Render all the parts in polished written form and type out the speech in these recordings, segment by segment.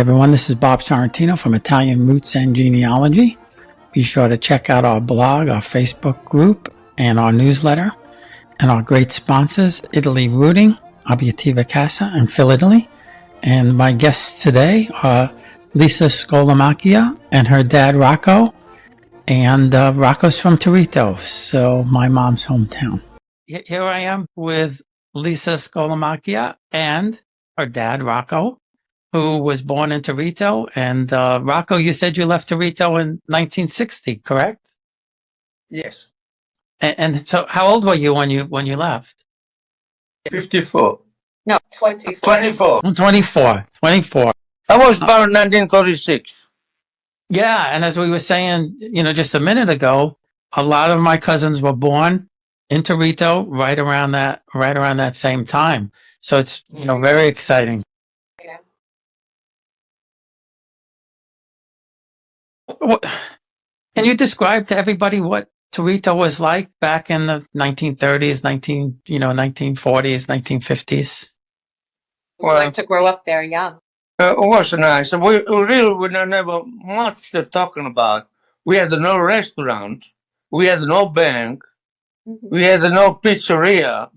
everyone, this is Bob Sorrentino from Italian Roots and Genealogy. Be sure to check out our blog, our Facebook group, and our newsletter, and our great sponsors, Italy Rooting, Abitativa Casa, and Phil Italy. And my guests today are Lisa Scolamacchia and her dad, Rocco. And Rocco's from Toritto, so my mom's hometown. Here I am with Lisa Scolamacchia and her dad, Rocco, who was born in Toritto. And Rocco, you said you left Toritto in 1960, correct? Yes. And so how old were you when you left? 54. No, 24. 24. 24. I was born in 1936. Yeah, and as we were saying, just a minute ago, a lot of my cousins were born in Toritto right around that same time. So it's very exciting. Yeah. Can you describe to everybody what Toritto was like back in the 1930s, 1940s, 1950s? Well, like to grow up there young. It was nice. We didn't have much to talking about. We had no restaurant. We had no bank. Mm-hmm. We had no pizzeria.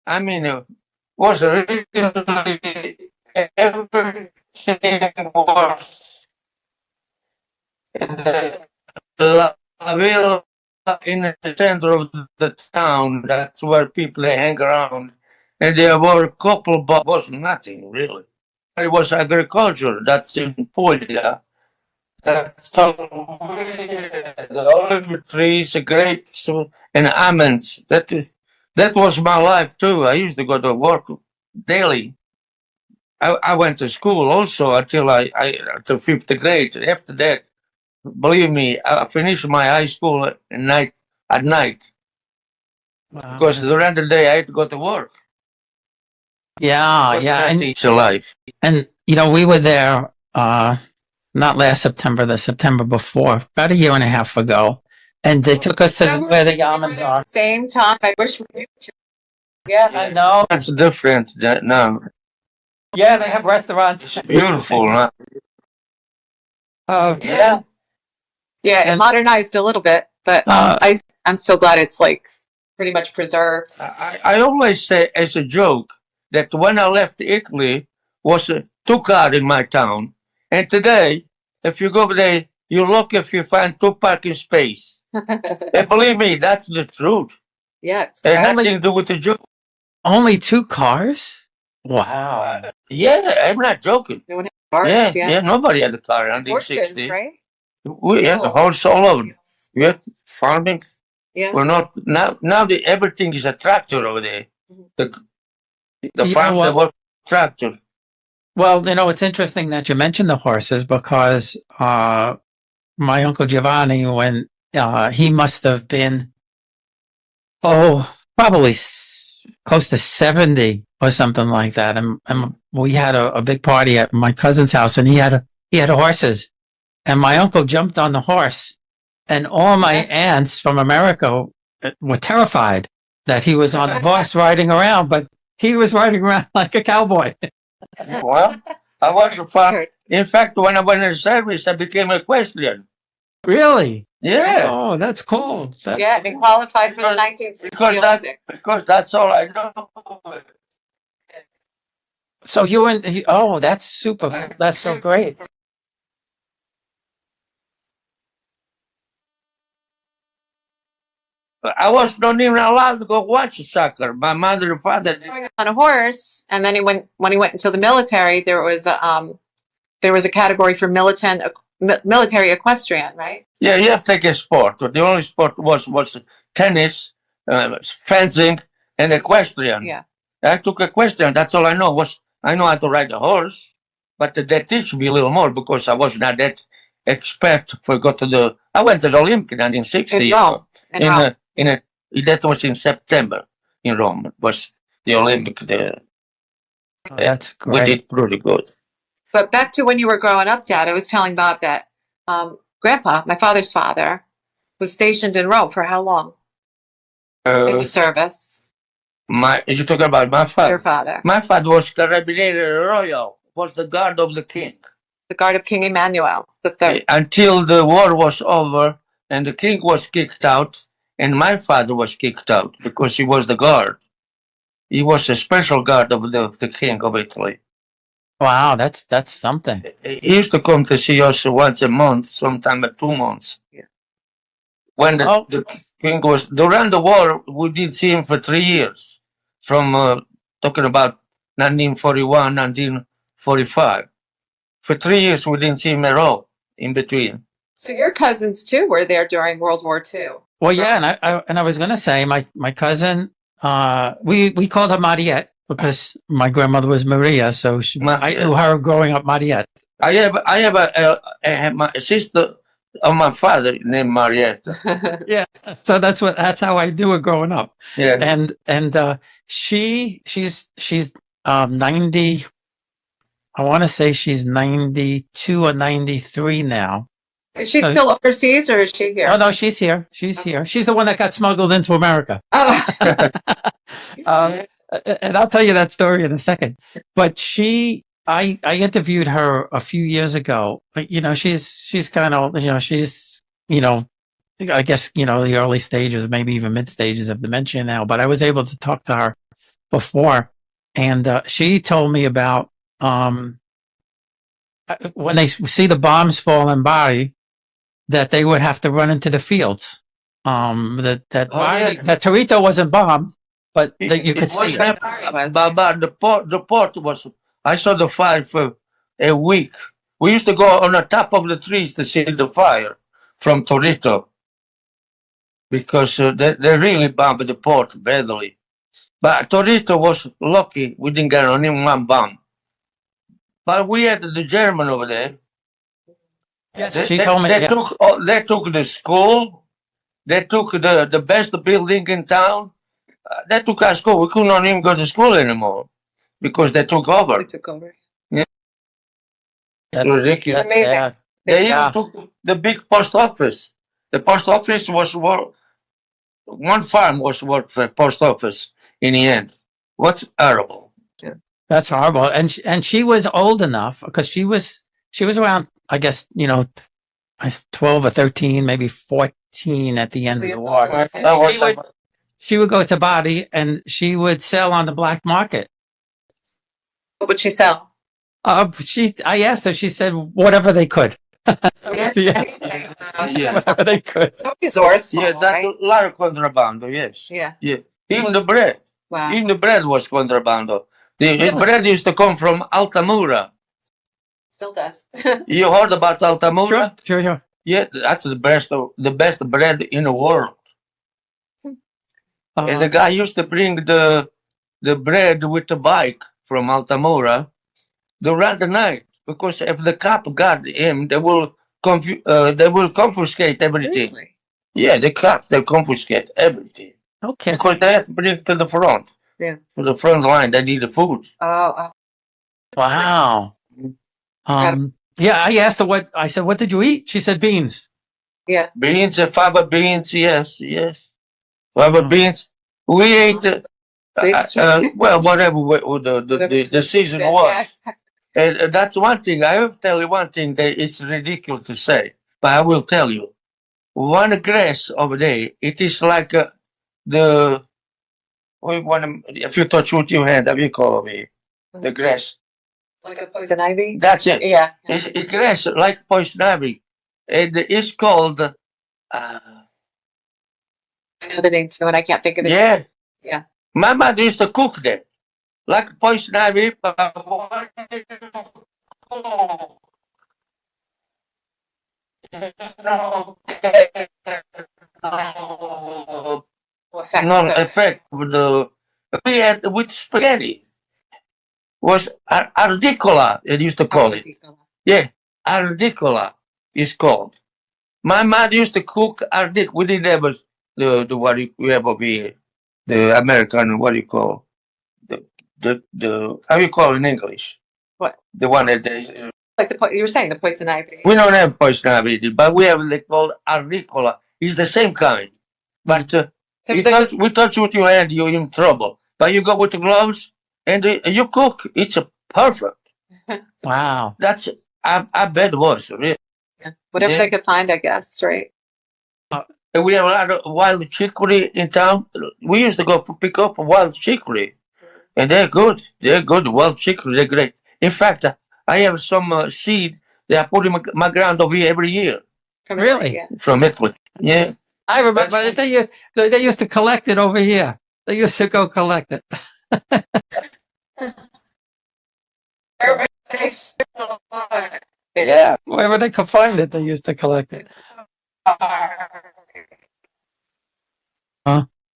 I mean, it was really everything was in the villa in the center of the town. That's where people hang around. And there were a couple, but was nothing really. It was agriculture. That's in Puglia. That's all the olive trees, grapes, and almonds. That was my life too. I used to go to work daily. I went to school also until until fifth grade. After that, believe me, I finished my high school at night. Wow. Because during the day I had to go to work. Yeah. And it's a life. And we were there not last September, the September before, about a year and a half ago. And they took us to where the almonds are. Same time. I wish we knew. Yeah, I know. That's different now. Yeah, they have restaurants. It's beautiful, huh? Yeah. Yeah, it modernized a little bit, but I'm still glad it's like pretty much preserved. I always say as a joke that when I left Italy was a 2-car in my town. And today, if you go there, you look if you find 2 parking space. And believe me, that's the truth. Yeah, it's And great. nothing to do with the joke. Only 2 cars? Wow. Yeah, I'm not joking. No one had cars, Yeah, nobody had a car in Horses, 1960. right? We had a horse all over. We had farming. Yeah. We're not now. Everything is a tractor over there. The farm they work tractor. Well, it's interesting that you mentioned the horses because my Uncle Giovanni, when he must have been, probably close to 70 or something like that. And we had a big party at my cousin's house, and he had horses. And my uncle jumped on the horse, and all my aunts from America were terrified that he was on the horse riding around, but he was riding around like a cowboy. Well, I was a farmer. In fact, when I went in service, I became a equestrian. Really? Yeah. Oh, that's cool. It qualified for the 1960 Olympics. Because that's all I know. So that's super. That's so great. I was not even allowed to go watch soccer. My mother and father On a horse, and then when he went into the military, there was a category for military equestrian, right? Yeah, you have to take a sport. The only sport was tennis, fencing, and equestrian. Yeah. I took equestrian. That's all I know. I know how to ride a horse, but they teach me a little more because I was not that expert. I went to the Olympic in 1960. In Rome. That was in September in Rome. It was the Olympic. That's great. We did pretty good. But back to when you were growing up, Dad, I was telling Bob that Grandpa, my father's father, was stationed in Rome for how long? In the service. You're talking about my father? Your father. My father was Carabinieri Royal, was the guard of the king. The guard of King Emmanuel III. Until the war was over and the king was kicked out and my father was kicked out because he was the guard. He was a special guard of the king of Italy. Wow, that's something. He used to come to see us once a month, sometime at 2 months. When the king was during the war, we didn't see him for 3 years, from talking about 1941, 1945. For 3 years, we didn't see him at all in between. So your cousins too were there during World War II. Well, yeah, and I was going to say my cousin, we called her Mariette because my grandmother was Maria, so I knew her growing up Mariette. I have a sister of my father named Mariette. Yeah, so that's how I knew her growing up. Yeah, and she's 90. I want to say she's 92 or 93 now. Is she still overseas or is she here? Oh no, she's here. She's here. She's the one that got smuggled into America. Oh. And I'll tell you that story in a second. But I interviewed her a few years ago. You know, she's kind of, she's, I guess, the early stages, maybe even mid stages of dementia now. But I was able to talk to her before, and she told me about when they see the bombs fall in Bari, that they would have to run into the fields. That Toritto wasn't bombed, but that you could see it. But the port was. I saw the fire for a week. We used to go on the top of the trees to see the fire from Toritto because they really bombed the port badly. But Toritto was lucky; we didn't get on him one bomb. But we had the German over there. Yes, she told me. They took the school. They took the best building in town. They took our school. We couldn't even go to school anymore because they took over. They took over. Yeah. That's ridiculous. Amazing. They even took the big post office. The post office was one farm was worth for post office in the end. What's horrible? Yeah. That's horrible. And she was old enough because she was around, I guess, 12 or 13, maybe 14 at the end of the war. She would go to Bari and she would sell on the black market. What would she sell? I asked her, she said, whatever they could. Yes. Whatever they could. Resourceful, yeah, that's a lot of contrabando, yes. Yeah. Even the bread. Wow. Even the bread was contrabando. The bread used to come from Altamura. Still does. You heard about Altamura? Sure. Yeah, that's the best bread in the world. And the guy used to bring the bread with the bike from Altamura during the night because if the cop got him, they will confiscate everything. Really? Yeah, the cops they confiscate everything. Okay. Because they have to bring it to the front. Yeah. For the front line, they need the food. Oh. Wow. Yeah, I asked her I said, what did you eat? She said beans. Yeah. Beans, fava beans, yes. Fava beans. We ate, well, whatever the season was. And that's one thing. I will tell you one thing that it's ridiculous to say, but I will tell you. One grass over there, it is like if you touch with your hand, how you call over here? The grass. Like a poison ivy? That's it. Yeah. It's grass like poison ivy. And it's called... I know the name too, and I can't think of it. Yeah. My mother used to cook that. Like poison ivy. Effect we had with spaghetti was ardicola. It used to call it. Yeah, ardicola is called. My mother used to cook ardic. We didn't have the what we have over here, the American. What do you call the how you call it in English? What? The one that they. Like you were saying, the poison ivy. We don't have poison ivy, but we have like called ardicola. It's the same kind, but we touch with your hand, you're in trouble. But you go with the gloves and you cook. It's perfect. Wow. That's I bet it was. Really. Whatever Yeah. they could find, I guess, right? And we have a lot of wild chicory in town. We used to go pick up wild chicory. And they're good. They're good. Wild chicory, they're great. In fact, I have some seed that I put in my ground over here every year. Really? Yeah. From Italy. Yeah. I remember they used to collect it over here. They used to go collect it. Yeah, wherever they could find it, they used to collect it.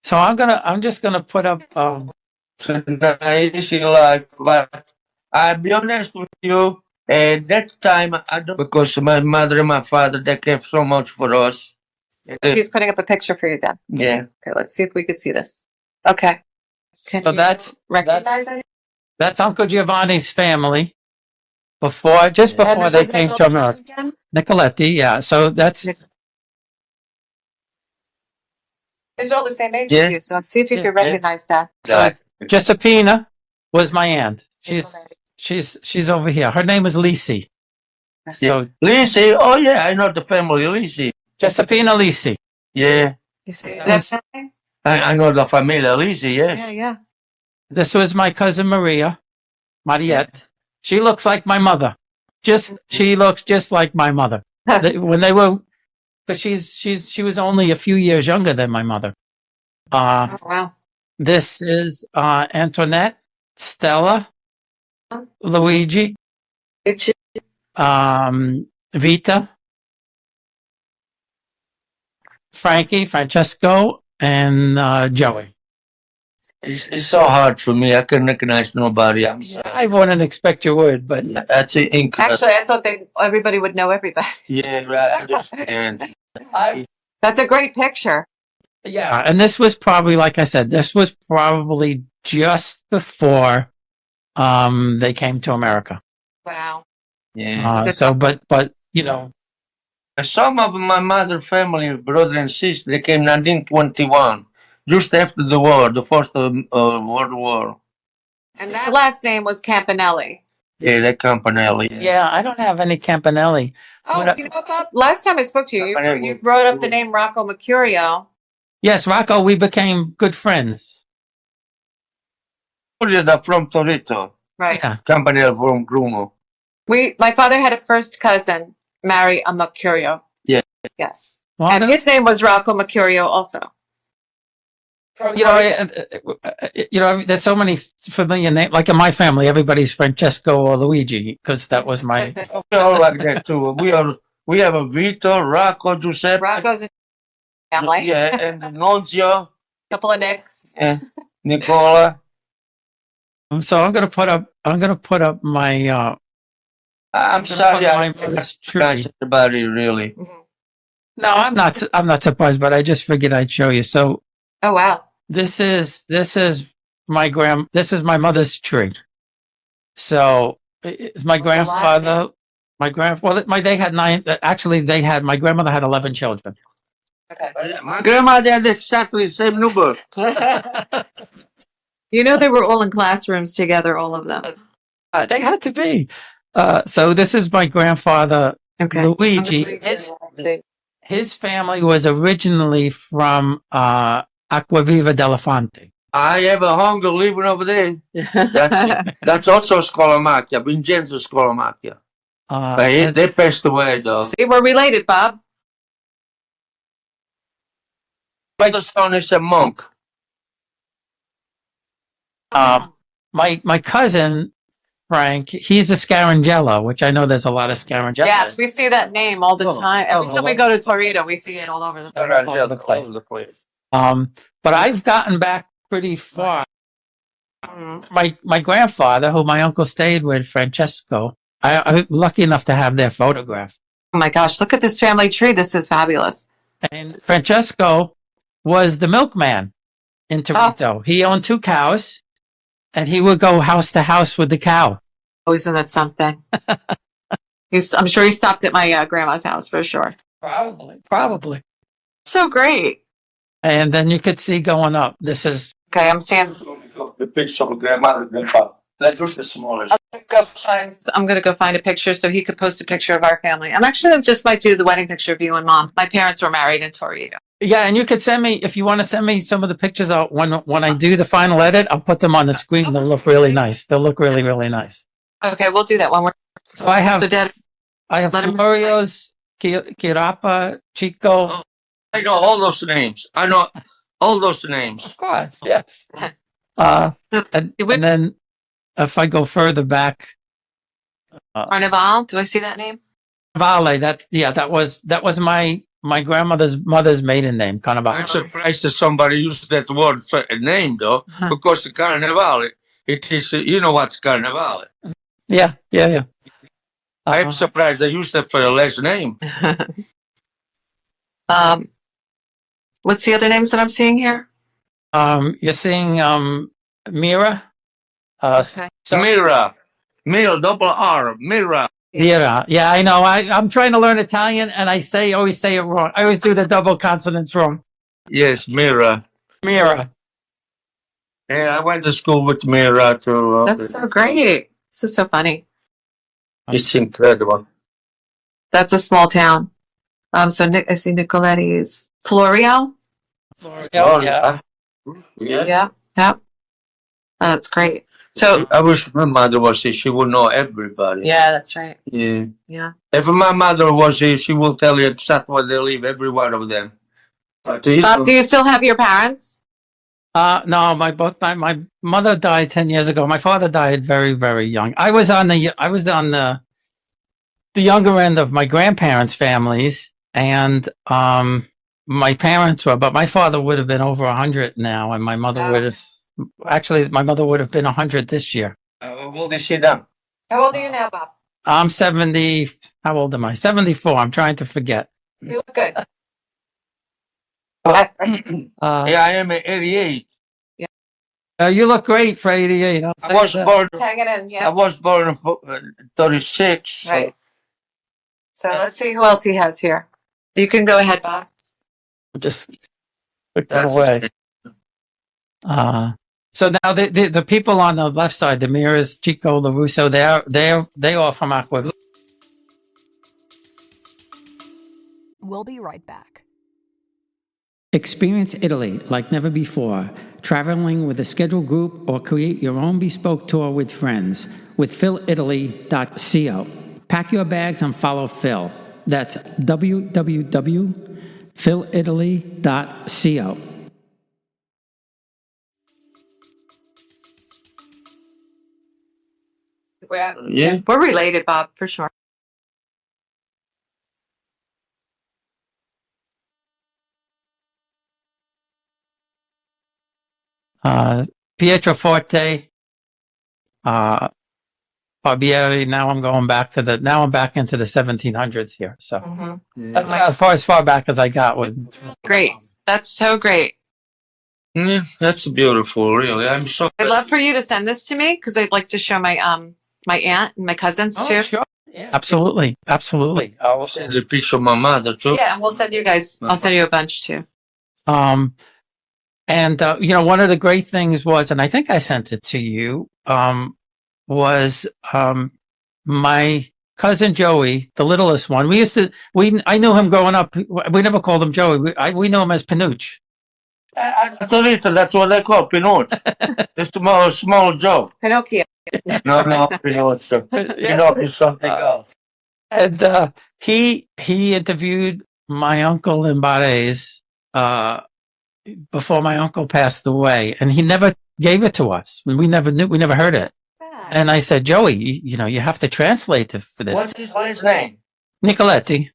So I'm just gonna put up. It's an life, but I'll be honest with you. That time I don't because my mother and my father they gave so much for us. He's putting up a picture for you, Dan. Yeah. Okay, let's see if we can see this. Okay. So that's Recognize it? that's Uncle Giovanni's family. Just And before this they is came to America. again? Nicoletti, yeah. So that's These are all the same age Yeah. as you, so see if you Yeah. can recognize that. so Giuseppina was my aunt. She's over here. Her name is Lisi. So Lisi, oh yeah, I know the family Lisi. Giuseppina Lisi. Yeah. You see That that's was- I know the family Lisi, yes. yeah, yeah. This was my cousin Maria, Mariette. She looks like my mother. She looks just like my mother. When they were, because she was only a few years younger than my mother. Oh, wow. This is Antoinette, Stella, Luigi, It's Vita, Frankie, Francesco, and Joey. It's so hard for me. I couldn't recognize nobody. I'm sorry. I wouldn't expect you would, but That's incredible. actually I thought everybody would know everybody. Yeah, right. I understand. That's a great picture. yeah. And this was probably, like I said, this was probably just before they came to America. Wow. Yeah. But you know, Some of my mother family, brother and sister, they came 1921, just after the war, the first World War. And that last name was Campanelli. Yeah, that Campanelli. yeah, I don't have any Campanelli. Oh, What- you know what, Bob? Last time I spoke to you, Campanelli. you brought up the name Rocco Mercurio. Yes, Rocco, we became good friends. From Toritto. Right. Yeah. Campanelli from Grumo. My father had a first cousin marry a Mercurio. Yeah. Yes. Well, And his name was Rocco Mercurio also. There's so many familiar names. Like in my family, everybody's Francesco or Luigi because that was my. We all like that too. We have a Vito, Rocco, Giuseppe. Rocco's in family. Yeah, and Nunzio, Couple of Nicks. and Nicola. So I'm gonna put up my. I'm sorry, I my mother's tree. can't say everybody really. No, I'm not. I'm not surprised, but I just figured I'd show you. So Oh, wow. this is my mother's tree. So it's my grandfather. My grandmother had 11 children. Okay. My grandmother had exactly the same number. You know, they were all in classrooms together, all of them. They had to be. So this is my grandfather, Okay. Luigi. His family was originally from Acquaviva dell'Elefante. I have a hunger living over there. That's also Scolamacchia, Vincenzo Scolamacchia. But they passed away though. See, we're related, Bob. My son is a monk. My cousin Frank, he's a Scarangella, which I know there's a lot of Scarangella. Yes, we see that name all the time. Every time we go to Toritto, we see it all over the place. All over the place. But I've gotten back pretty far. My grandfather, who my uncle stayed with, Francesco, I'm lucky enough to have their photograph. Oh my gosh, look at this family tree. This is fabulous. And Francesco was the milkman in Toronto. He owned 2 cows, and he would go house to house with the cow. Oh, isn't that something? I'm sure he stopped at my grandma's house for sure. Probably. So great. And then you could see going up. This is Okay, I'm seeing. The picture of grandmother and grandpa. That's just the smallest. I'm gonna go find a picture so he could post a picture of our family. I'm actually just might do the wedding picture of you and mom. My parents were married in Toritto. Yeah, and you could send me if you want to send me some of the pictures out when I do the final edit. I'll put them on the screen. They'll look really nice. They'll look really, really nice. Okay, we'll do that one more. So I have Dad, Florio's, Kirapa, Chico. Oh, I know all those names. I know all those names. Of course, yes. And then if I go further back, Carnival. Do I see that name? Vale. That was my grandmother's mother's maiden name, Carnival. I'm surprised that somebody used that word for a name, though, because the Carnival, it is, you know what's Carnival. Yeah. I'm surprised they used that for a last name. What's the other names that I'm seeing here? You're seeing Mira. Okay. Mira, double R, Mira. Mira. Yeah, I know. I'm trying to learn Italian, and I always say it wrong. I always do the double consonants wrong. Yes, Mira. Mira. Yeah, I went to school with Mira too. That's so great. This is so funny. It's incredible. That's a small town. So I see Nicoletti's Florio. Yeah. Yeah. That's great. So I wish my mother was here. She would know everybody. yeah, that's right. Yeah. Yeah. If my mother was here, she will tell you exactly where they live, every one of them. But Bob, do you still have your parents? No, my mother died 10 years ago. My father died very, very young. I was on the younger end of my grandparents' families, and my parents were, but my father would have been over 100 now, and my mother would have been 100 this year. Will they sit down? How old are you now, Bob? I'm 70. How old am I? 74. I'm trying to forget. You look good. Yeah, I am 88. You look great for 88. I was born. Hanging in, yeah. I was born in 36. Right. So let's see who else he has here. You can go ahead, Bob. Just put that away. So now the people on the left side, the Miras, Chico, LaRusso, they are from Aqua. We'll be right back. Experience Italy like never before, traveling with a scheduled group or create your own bespoke tour with friends with philitaly.co. Pack your bags and follow Phil. That's www.philitaly.co. We're related, Bob, for sure. Pietroforte, Barbieri. Now I'm back into the 1700s here. So that's as far back as I got with. Great. That's so great. Yeah, that's beautiful, really. I'm so. I'd love for you to send this to me because I'd like to show my my aunt and my cousins too. Sure. Yeah, absolutely. I'll send a picture of my mother too. Yeah, and we'll send you guys. I'll send you a bunch too. And one of the great things was, and I think I sent it to you, was my cousin Joey, the littlest one. I knew him growing up. We never called him Joey. We knew him as Panucci. Toritto, that's what they call Pinot. It's a small joke. Pinocchio. No, Pinot. Pinot is something else. And he interviewed my uncle in Bari's before my uncle passed away, and he never gave it to us. We never heard it. And I said, Joey, you have to translate it for this. What's his last name? Nicoletti.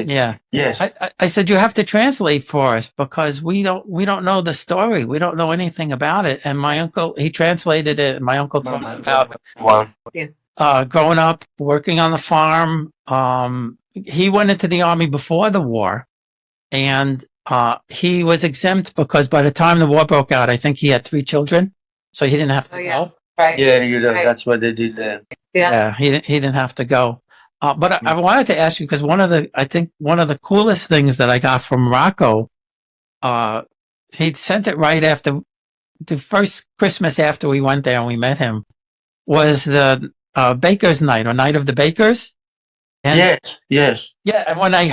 Yeah. Yes. I said, you have to translate for us because we don't know the story. We don't know anything about it. And my uncle, he translated it. And my uncle talked about growing up, working on the farm. He went into the army before the war, and he was exempt because by the time the war broke out, I think he had 3 children, so he didn't have to go. Right. Yeah, that's what they did there. Yeah. He didn't have to go. But I wanted to ask you because one of the coolest things that I got from Rocco, he sent it right after the first Christmas after we went there and we met him was the Baker's Night or Night of the Bakers. And yes. yeah, and when I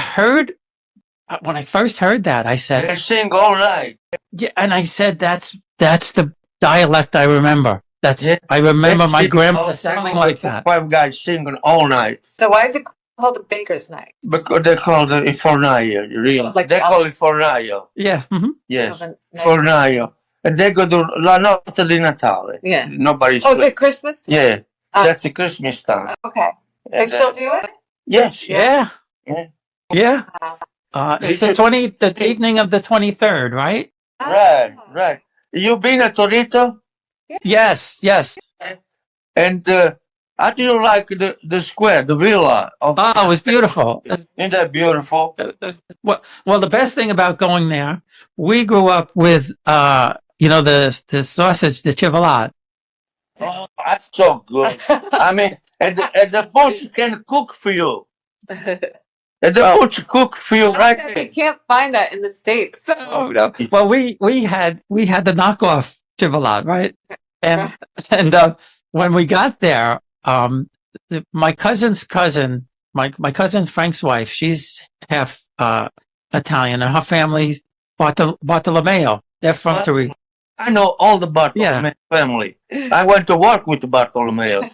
first heard that, I said, They sing all night. yeah, and I said, that's the dialect I remember. Yeah. I remember They my sing grandmother all- sounding like that. 5 guys singing all night. So why is it called the Baker's Night? Because they call it fornaio, real. Like they the call it fornaio. Yeah. Mm-hmm. Yes, So the- fornaio. And they go to La Notte di Natale. Yeah. Nobody's. Oh, is it Christmas time? Yeah, Ah. that's a Christmas time. Okay. They And, still do it? Yes. Yeah. Yeah. Yeah. Wow. It's the evening of the 23rd, right? Right. You been at Toritto? Yes. And how do you like the square, the villa? Oh, it was beautiful. Isn't that beautiful? Well, the best thing about going there, we grew up with, the sausage, the civelat. Oh, that's so good. I mean, and the butcher can cook for you. And the butcher cook for you right You there. can't find that in the States. Oh no! Well, we had the knockoff civelat, right? And when we got there, my cousin's cousin, my cousin Frank's wife, she's half Italian, and her family Bartolomeo. They're from Toritto. I know all the Bartolomeo family. I went to work with the Bartolomeo.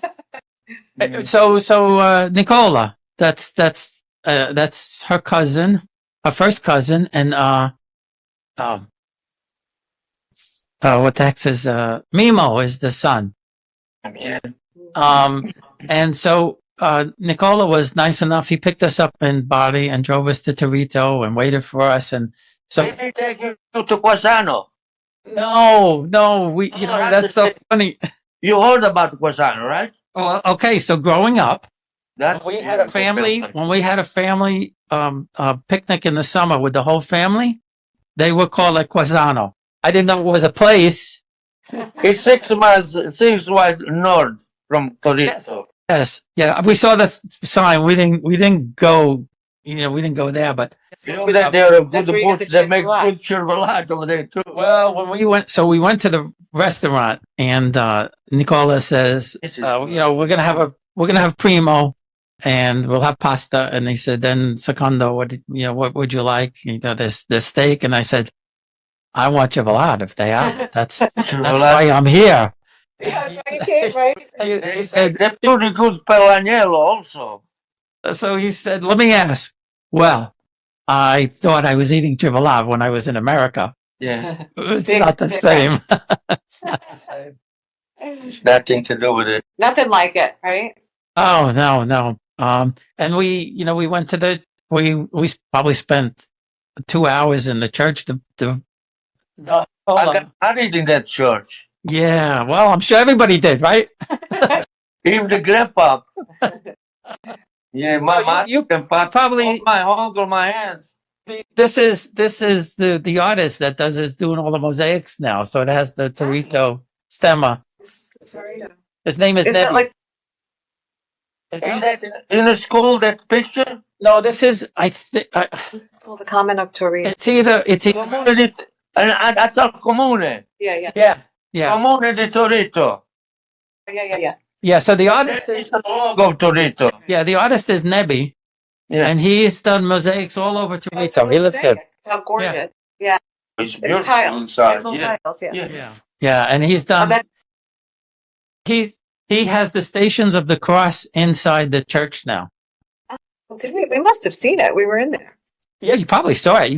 So Nicola, that's her cousin, her first cousin, and what the heck is Mimo is the son. And so Nicola was nice enough. He picked us up in Bari and drove us to Toritto and waited for us. And so Did they take you to Quasano? no, that's so funny. You heard about Quasano, right? Well, okay, so growing up, That's when we had a family picnic in the summer with the whole family, they would call it Quasano. I didn't know it was a place. It's 6 miles north from Toritto. Yes, yeah, we saw the sign. We didn't go. We didn't go there, but You know that they're a good That's where you get bush. the They make Chick-fil-A. good chirvalate over there too. well, when we went to the restaurant, and Nicola says, we're gonna have primo, and we'll have pasta. And he said, then secondo, what would you like? There's steak, and I said, I want civelat if they are. That's why I'm here. Yeah, that's why you came, right? He said, They're pretty good pelagnello also. so he said, let me ask. Well, I thought I was eating civelat when I was in America. Yeah, It's Big not the same. It's not the same. it's nothing to do with it. Nothing like it, right? Oh, no. And we went to we probably spent 2 hours in the church I got married in that church. yeah, well, I'm sure everybody did, right? Even the grandpa. Yeah, my You grandpa, probably, my uncle, my aunts. this is the artist that is doing all the mosaics now. So it has the Toritto stemma. His name is Is that Nebi. like Is that in the school, that picture? No, this is, this is called the Common of Toritto? it's either, Comune di, and that's our comune. Yeah. yeah. Comune di Toritto. Yeah, so the artist That is the logo of Toritto. the artist is Nebi, Yeah. and he's done mosaics all over It's Toritto. He lives here. How gorgeous. It's It's beautiful tiles. inside. It's all Yeah. tiles, yeah. Yeah. Yeah, and he's Oh, done, that- he has the Stations of the Cross inside the church now. Did we? We must have seen it. We were in there. Yeah, you probably saw it.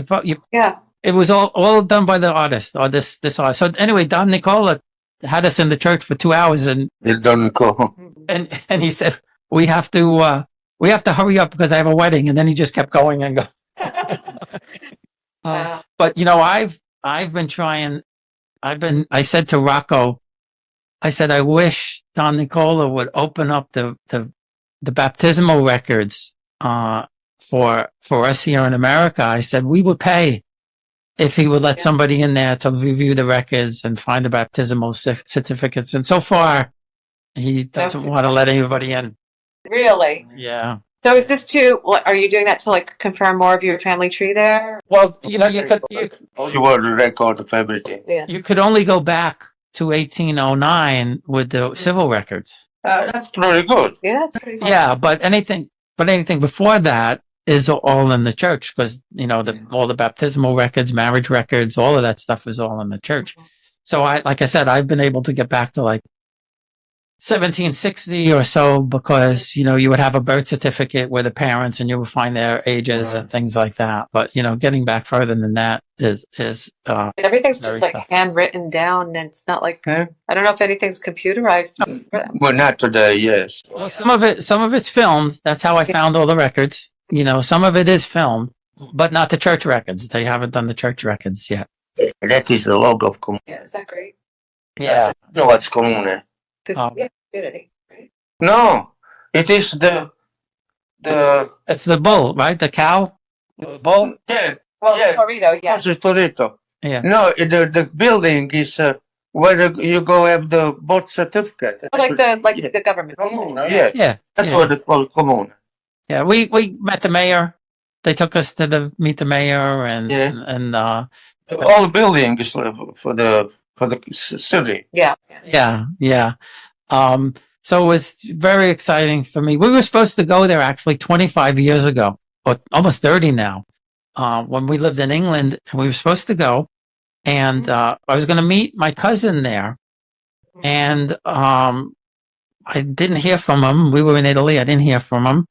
Yeah. It was all done by the artist or this artist. So anyway, Don Nicola had us in the church for 2 hours, and It doesn't go. he said we have to hurry up because I have a wedding, and then he just kept going and going. Wow. But I've been trying. I said to Rocco, I said I wish Don Nicola would open up the baptismal records for us here in America. I said we would pay if he would let somebody in there to review the records and find the baptismal certificates. And so far, he doesn't want to let anybody in. Really? Yeah. So is this are you doing that to like confirm more of your family tree there? Well, you were the record of everything. Yeah. you could only go back to 1809 with the civil records. That's pretty good. Yeah, that's pretty cool. Yeah, but anything before that is all in the church because all the baptismal records, marriage records, all of that stuff is all in the church. So like I said, I've been able to get back to like 1760 or so because you would have a birth certificate with the parents and you would find their ages and things like that. But getting back further than that is And everything's very just like tough. handwritten down, and it's not like I don't know if anything's computerized. Well, not today, yes. Well, some of it's filmed. That's how I found all the records. Some of it is filmed, but not the church records. They haven't done the church records yet. That is the log of community. Yeah, is that great? Yeah. No, what's comune? Community, right? No, it is the It's the bull, right? The cow? The bull? yeah. Well, Yeah. Toritto, yeah. It's Toritto. Yeah. No, the building is where you go have the birth certificate. Like the government. Comune, yeah. Yeah. That's yeah. what it's called, comune. Yeah, we met the mayor. They took us to meet the mayor and All building is for the city. Yeah. yeah. So it was very exciting for me. We were supposed to go there actually 25 years ago, or almost 30 now. When we lived in England, and we were supposed to go, and I was going to meet my cousin there, and I didn't hear from him. We were in Italy. I didn't hear from him,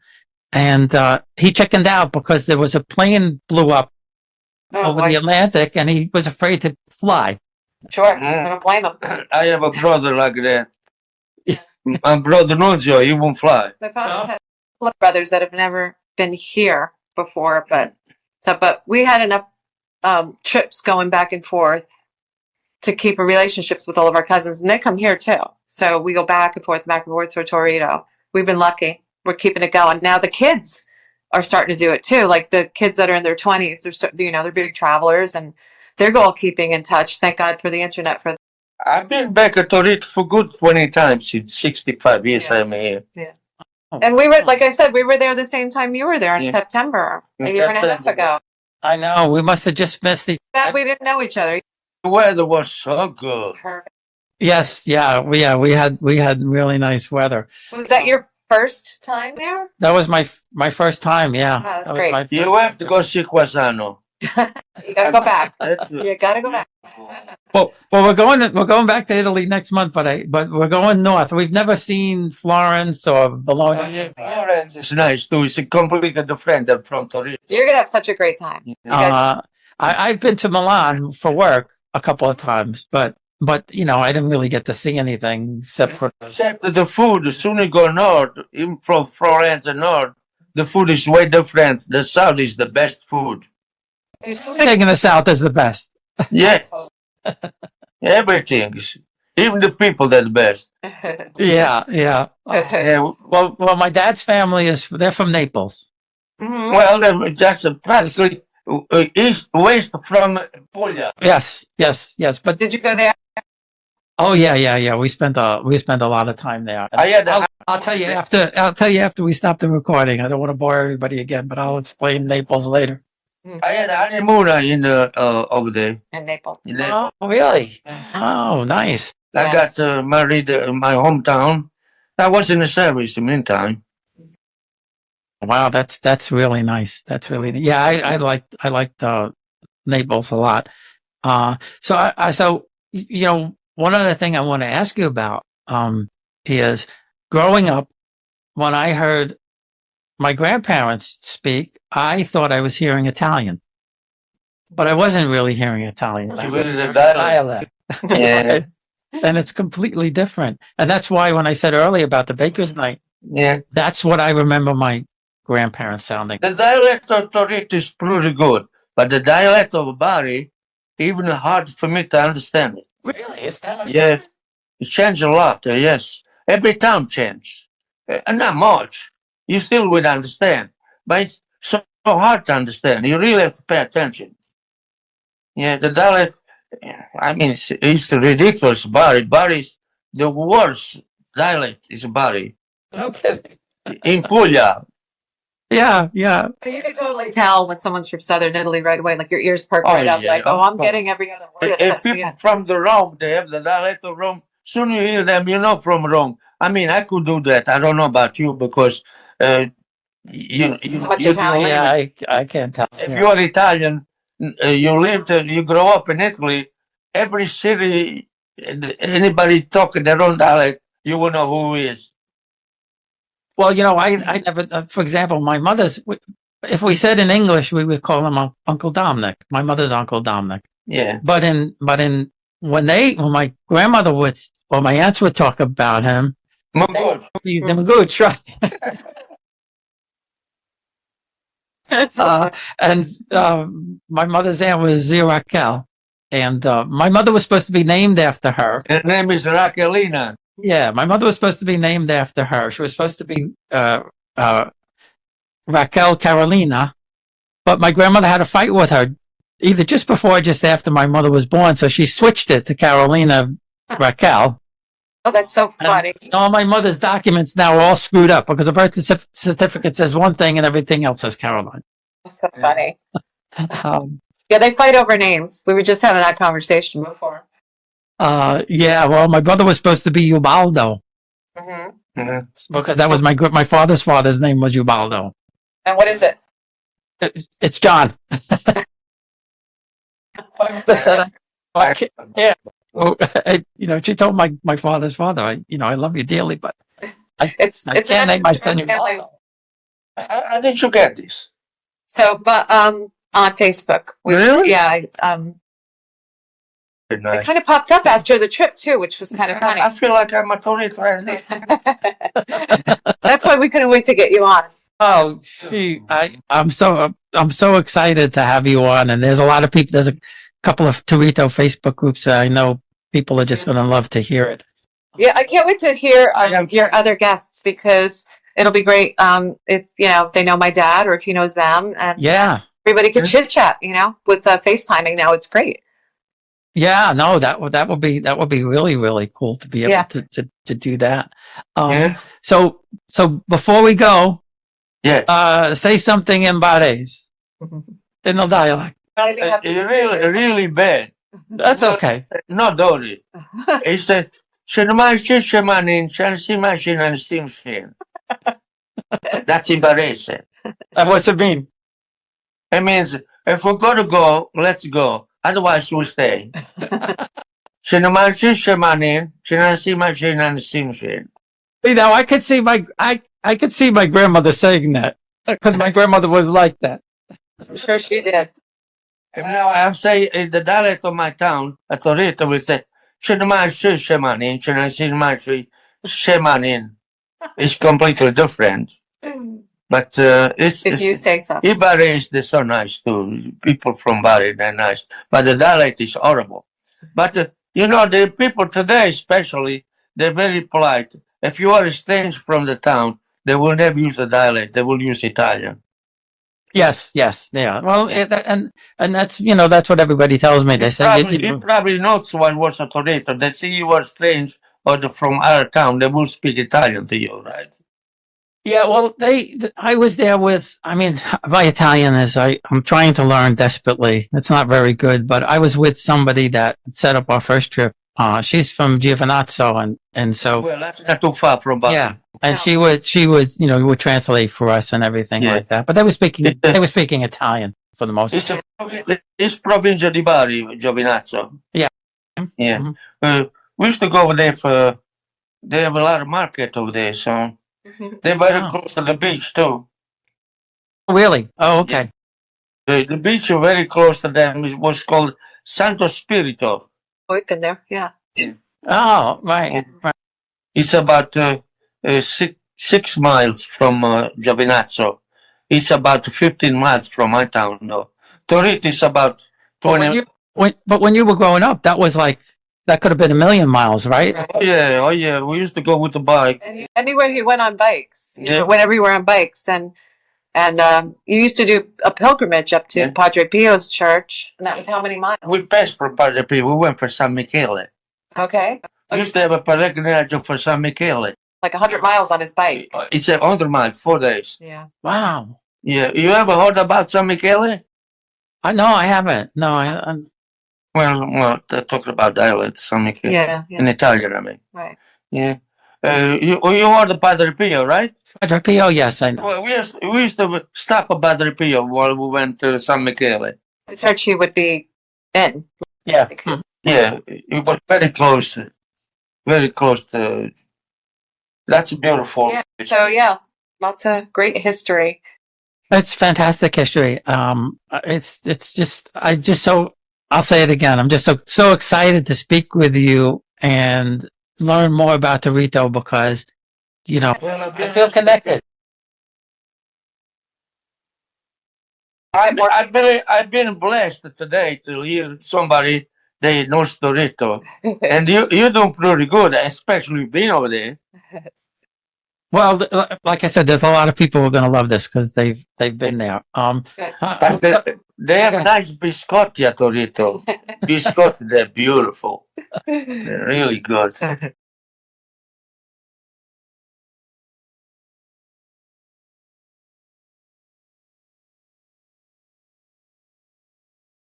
and he chickened out because there was a plane blew up over the Atlantic, and he was afraid to fly. Sure, I don't blame him. I have a brother like that. My brother knows you. He won't fly. My father's had a couple of brothers that have never been here before, but we had enough trips going back and forth to keep a relationships with all of our cousins, and they come here too. So we go back and forth for Toritto. We've been lucky. We're keeping it going. Now the kids are starting to do it too. Like the kids that are in their 20s, they're big travelers, and they're all keeping in touch. Thank God for the internet for. I've been back at Toritto for good 20 times in 65 years I'm here. Yeah. And we were, like I said, we were there the same time you were there in September, a year and a half ago. I know. We must have just missed each That we didn't know each other. The weather was so good. Perfect. Yes, yeah, we had really nice weather. Was that your first time there? That was my first time. Yeah, Oh, that's that was great. my You have to go see Quasano. You gotta go back. You gotta go back. Well, we're going back to Italy next month, but we're going north. We've never seen Florence or Bologna. Florence is nice too. It's a completely different than from Toritto. You're gonna have such a great time. You guys, I've been to Milan for work a couple of times, but I didn't really get to see anything except for the food. As soon as you go north, even from Florence and north, the food is way different. The south is the best food. everything in the south is the best. Yeah, everything. Even the people, they're the best. Yeah. Yeah, well, my dad's family they're from Naples. Well, that's practically west from Puglia. Yes. But did you go there? oh yeah. We spent a lot of time there. I'll tell you after we stop the recording. I don't want to bore everybody again, but I'll explain Naples later. I had a honeymoon in over there. In Naples. Oh, really? Oh, nice. I got married in my hometown. I was in the service in the meantime. Wow, that's really nice. That's really yeah. I liked Naples a lot. So one other thing I want to ask you about is growing up. When I heard my grandparents speak, I thought I was hearing Italian, but I wasn't really hearing Italian. It was a dialect. Yeah. And it's completely different. And that's why when I said earlier about the baker's night, that's what I remember my grandparents sounding. The dialect of Toritto is pretty good, but the dialect of Bari, even hard for me to understand it. Really? It's that? Yeah, it changed a lot, yes. Every town changed. Not much. You still would understand, but it's so hard to understand. You really have to pay attention. Yeah, the dialect, I mean, it's ridiculous. Bari's the worst dialect is Bari. Okay. In Puglia, Yeah, yeah. You can totally tell when someone's from Southern Italy right away. Like your ears perk Oh, right up. yeah, Like, of I'm course. getting every other word. If people from the Rome, they have the dialect of Rome. Soon you hear them, you know from Rome. I mean, I could do that. I don't know about you because Much you Italian. Yeah, I can't tell. if Yeah. you're Italian, you grow up in Italy. Every city, anybody talking their own dialect, you will know who he is. Well, I never, for example, my mother's, if we said in English, we would call him Uncle Dominic. My mother's Uncle Dominic. Yeah. But when my grandmother would, or my aunts would talk about him, Mongol. the Magooch, right? And my mother's aunt was Raquel. And my mother was supposed to be named after her. Her name is Raquelina. Yeah, my mother was supposed to be named after her. She was supposed to be Raquel Carolina, but my grandmother had a fight with her either just before or just after my mother was born, so she switched it to Carolina Raquel. Oh, that's so funny. And all my mother's documents now are all screwed up because her birth certificate says one thing and everything else says Caroline. That's so funny. Yeah, they fight over names. We were just having that conversation before. Yeah, well, my brother was supposed to be Ubaldo. Because that was my father's name was Ubaldo. And what is it? It's John. Yeah. Well, she told my father's father, I love you dearly, but I can't name my son Ubaldo. How did you get this? So, but on Facebook. Really? Yeah. It kind of popped up after the trip too, which was kind of funny. I feel like I'm a Tony friend. That's why we couldn't wait to get you on. Oh, see, I'm so excited to have you on, and there's a lot of people. There's a couple of Toritto Facebook groups that I know people are just going to love to hear it. Yeah, I can't wait to hear your other guests because it'll be great if they know my dad or if he knows them, and everybody can chit chat. With FaceTiming now, it's great. Yeah, no, that would be really, really cool to be able to do that. So before we go, say something in Barese, in the dialect. Really bad. That's okay. No, Dori. He said, that's in Barese. What's it mean? It means if we're going to go, let's go. Otherwise, we'll stay. See, now I could see I could see my grandmother saying that because my grandmother was like that. I'm sure she did. And now I say in the dialect of my town, a Toritto will say, it's completely different. But if you say so. Bari is so nice too. People from Bari, they're nice. But the dialect is horrible. But the people today especially, they're very polite. If you are a stranger from the town, they will never use the dialect. They will use Italian. Yes, yeah. Well, and that's that's what everybody tells me. They say you probably know someone was a Toritto. They see you are strange or from our town. They will speak Italian to you, right? Yeah, well, I was there with, my Italian is, I'm trying to learn desperately. It's not very good, but I was with somebody that set up our first trip. She's from Giovinazzo and so. Well, that's not too far from Bari. Yeah. And she would would translate for us and everything like that. But they were speaking Italian for the most part. It's Provincia di Bari, Giovinazzo. Yeah. Yeah. Mm-hmm. We used to go over there they have a lot of market over there, so. They're very close to the beach too. Really? Oh, okay. The beach is very close to them. It was called Santo Spirito. Oh, we've been there, yeah. Oh, right. It's about 6 miles from Giovinazzo. It's about 15 miles from my town, though. Toritto is about 20. But when you were growing up, that was that could have been 1,000,000 miles, right? Oh yeah. We used to go with the bike. Anywhere he went on bikes. Went everywhere on bikes. And you used to do a pilgrimage up to Padre Pio's church. And that was how many miles? We passed for Padre Pio. We went for San Michele. Okay. We used to have a pellegrinaggio for San Michele. Like 100 miles on his bike. It's 100 miles, 4 days. Yeah. Wow. Yeah, you ever heard about San Michele? No, I haven't. No, Well, they're talking about dialects, San Michele. Yeah, In yeah, Italian, I mean. right. Yeah. You heard of Padre Pio, right? Padre Pio, yes, I know. Well, we used to stop at Padre Pio while we went to San Michele. The church he would be in. Yeah. Yeah, it was very close. Very close to. That's beautiful. Yeah. So yeah, lots of great history. It's fantastic history. It's just I'll say it again. I'm just so excited to speak with you and learn more about Toritto because Well, I feel connected. I've been blessed today to hear somebody that knows Toritto, and you're doing pretty good, especially being over there. Well, like I said, there's a lot of people who are going to love this because they've been there. But they have nice biscotti at Toritto. Biscotti, they're beautiful. They're really good.